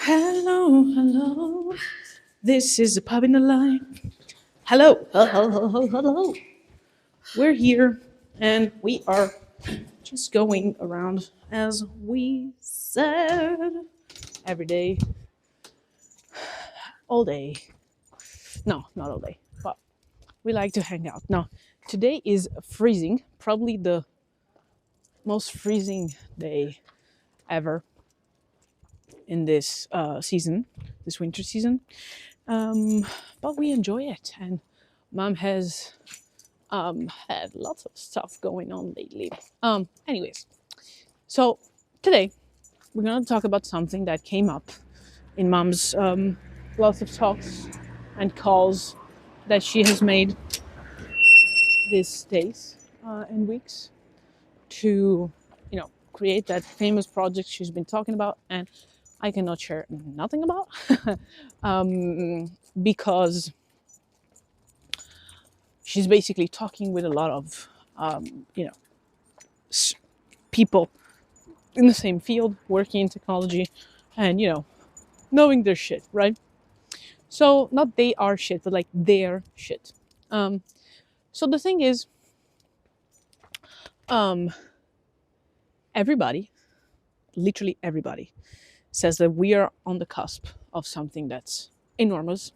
Hello, hello. This is the Pub in the Life. Hello, hello. We're here and we are just going around as we said every day, all day. No, not all day, but we like to hang out. Now, today is freezing, probably the most freezing day ever in this season, this winter season. But we enjoy it, and Mom has had lots of stuff going on lately. Anyways, so today we're gonna talk about something that came up in Mom's lots of talks and calls that she has made these days and weeks to, create that famous project she's been talking about, and I cannot share nothing about because she's basically talking with a lot of, people in the same field, working in technology, and knowing their shit, right? So not they are shit, but like their shit. So the thing is, everybody, literally everybody, says that we are on the cusp of something that's enormous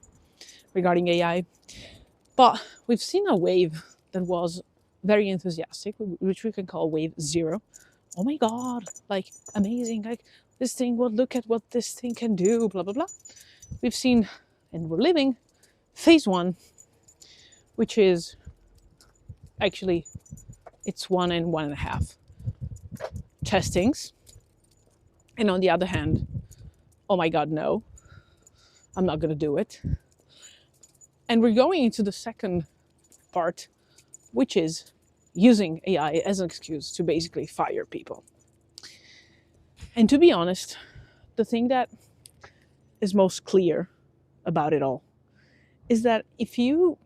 regarding AI. But we've seen a wave that was very enthusiastic, which we can call wave zero. Oh my God, like amazing, like this thing, well, look at what this thing can do, blah, blah, blah. We've seen, and we're living phase one, which is actually, it's 1 and 1.5 testings. And on the other hand, oh my God, no, I'm not going to do it. And we're going into the second part, which is using AI as an excuse to basically fire people. And to be honest, the thing that is most clear about it all is that if you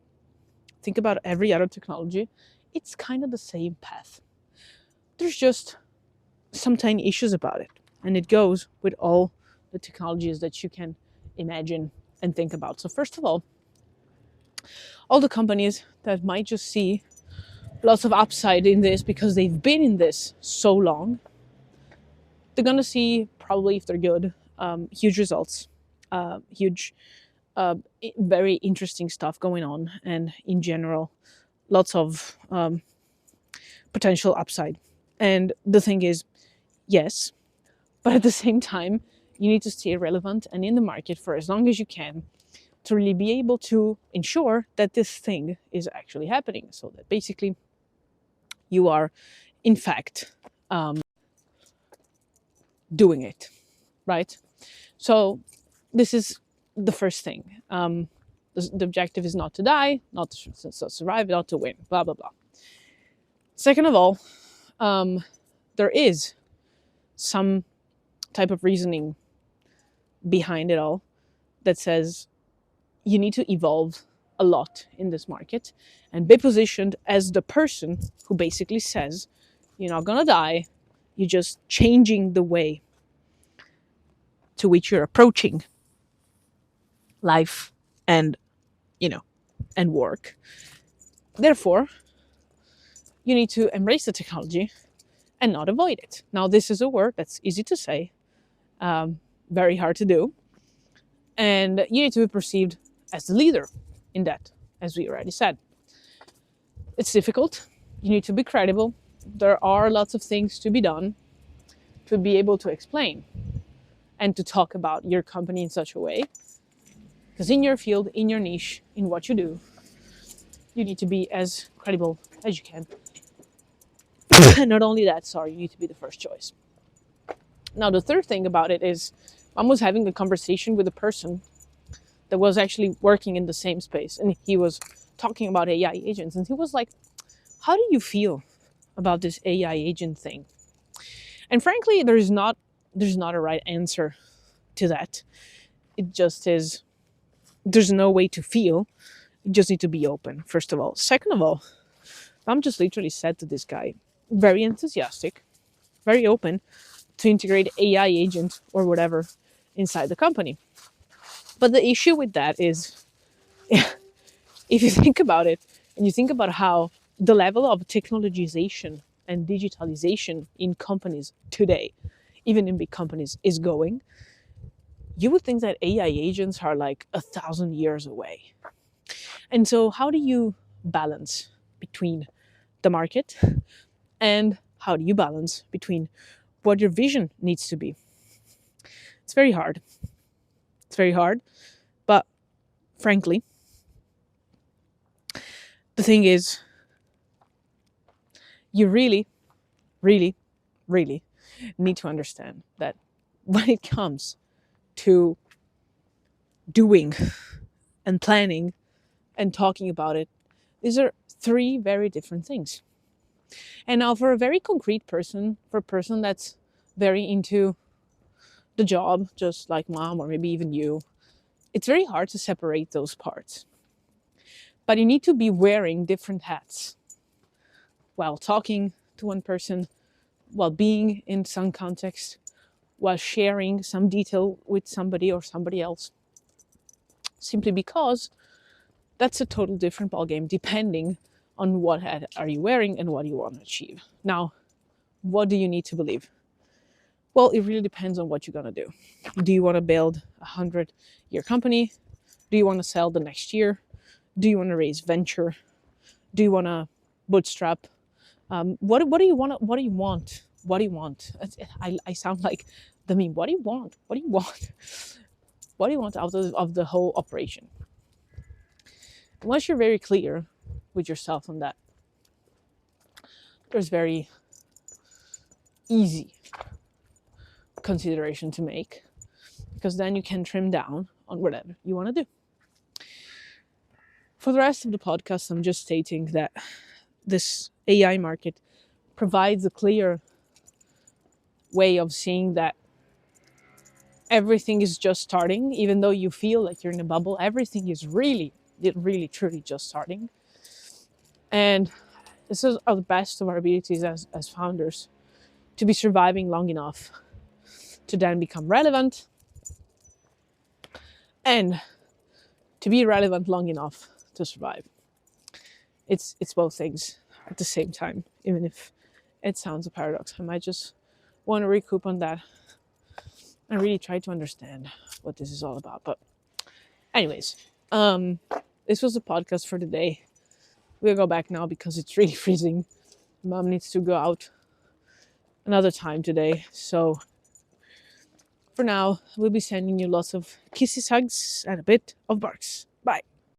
think about every other technology, it's kind of the same path. There's just some tiny issues about it. And it goes with all the technologies that you can imagine and think about. So first of all the companies that might just see lots of upside in this because they've been in this so long, they're going to see, probably if they're good, huge results, huge, very interesting stuff going on, and in general, lots of potential upside. And the thing is, yes, but at the same time, you need to stay relevant and in the market for as long as you can to really be able to ensure that this thing is actually happening, so that basically you are, in fact, doing it, right? So this is the first thing. The objective is not to die, not to survive, not to win, blah, blah, blah. Second of all, there is some type of reasoning behind it all that says you need to evolve a lot in this market and be positioned as the person who basically says you're not gonna die, you're just changing the way to which you're approaching life and and work. Therefore, you need to embrace the technology and not avoid it. Now, this is a word that's easy to say, very hard to do, and you need to be perceived as the leader in that, as we already said. It's difficult. You need to be credible. There are lots of things to be done to be able to explain and to talk about your company in such a way. Because in your field, in your niche, in what you do, you need to be as credible as you can. And not only that, you need to be the first choice. Now, the third thing about it is, Mom was having a conversation with a person that was actually working in the same space, and he was talking about AI agents, and he was like, how do you feel about this AI agent thing? And frankly, there's not a right answer to that. It just is, there's no way to feel. You just need to be open, first of all. Second of all, Mom just literally said to this guy, very enthusiastic, very open, to integrate AI agent or whatever inside the company. But the issue with that is, if you think about it, and you think about how the level of technologization and digitalization in companies today, even in big companies, is going, you would think that AI agents are like 1,000 years away. And so how do you balance between the market, and how do you balance between what your vision needs to be? It's very hard. It's very hard. But frankly, the thing is, you really, really, really need to understand that when it comes to doing and planning and talking about it, these are three very different things. And now for a very concrete person, for a person that's very into the job, just like mom or maybe even you, it's very hard to separate those parts. But you need to be wearing different hats while talking to one person, while being in some context, while sharing some detail with somebody or somebody else. Simply because that's a total different ballgame depending on what hat are you wearing and what you want to achieve. Now, what do you need to believe? Well, it really depends on what you're going to do. Do you want to build a 100-year company? Do you want to sell the next year? Do you want to raise venture? Do you want to bootstrap? What do you want? What do you want? What do you want? I sound like the meme. What do you want? What do you want? What do you want out of the whole operation? Once you're very clear with yourself on that, there's very easy consideration to make, because then you can trim down on whatever you want to do. For the rest of the podcast, I'm just stating that this AI market provides a clear way of seeing that everything is just starting. Even though you feel like you're in a bubble, everything is really, truly just starting. And this is the best of our abilities as founders, to be surviving long enough to then become relevant, and to be relevant long enough to survive. It's both things at the same time, even if it sounds a paradox. I might just want to recoup on that and really try to understand what this is all about. But anyways, this was the podcast for today. We'll go back now because it's really freezing. Mom needs to go out another time today. So for now, we'll be sending you lots of kisses, hugs, and a bit of barks. Bye.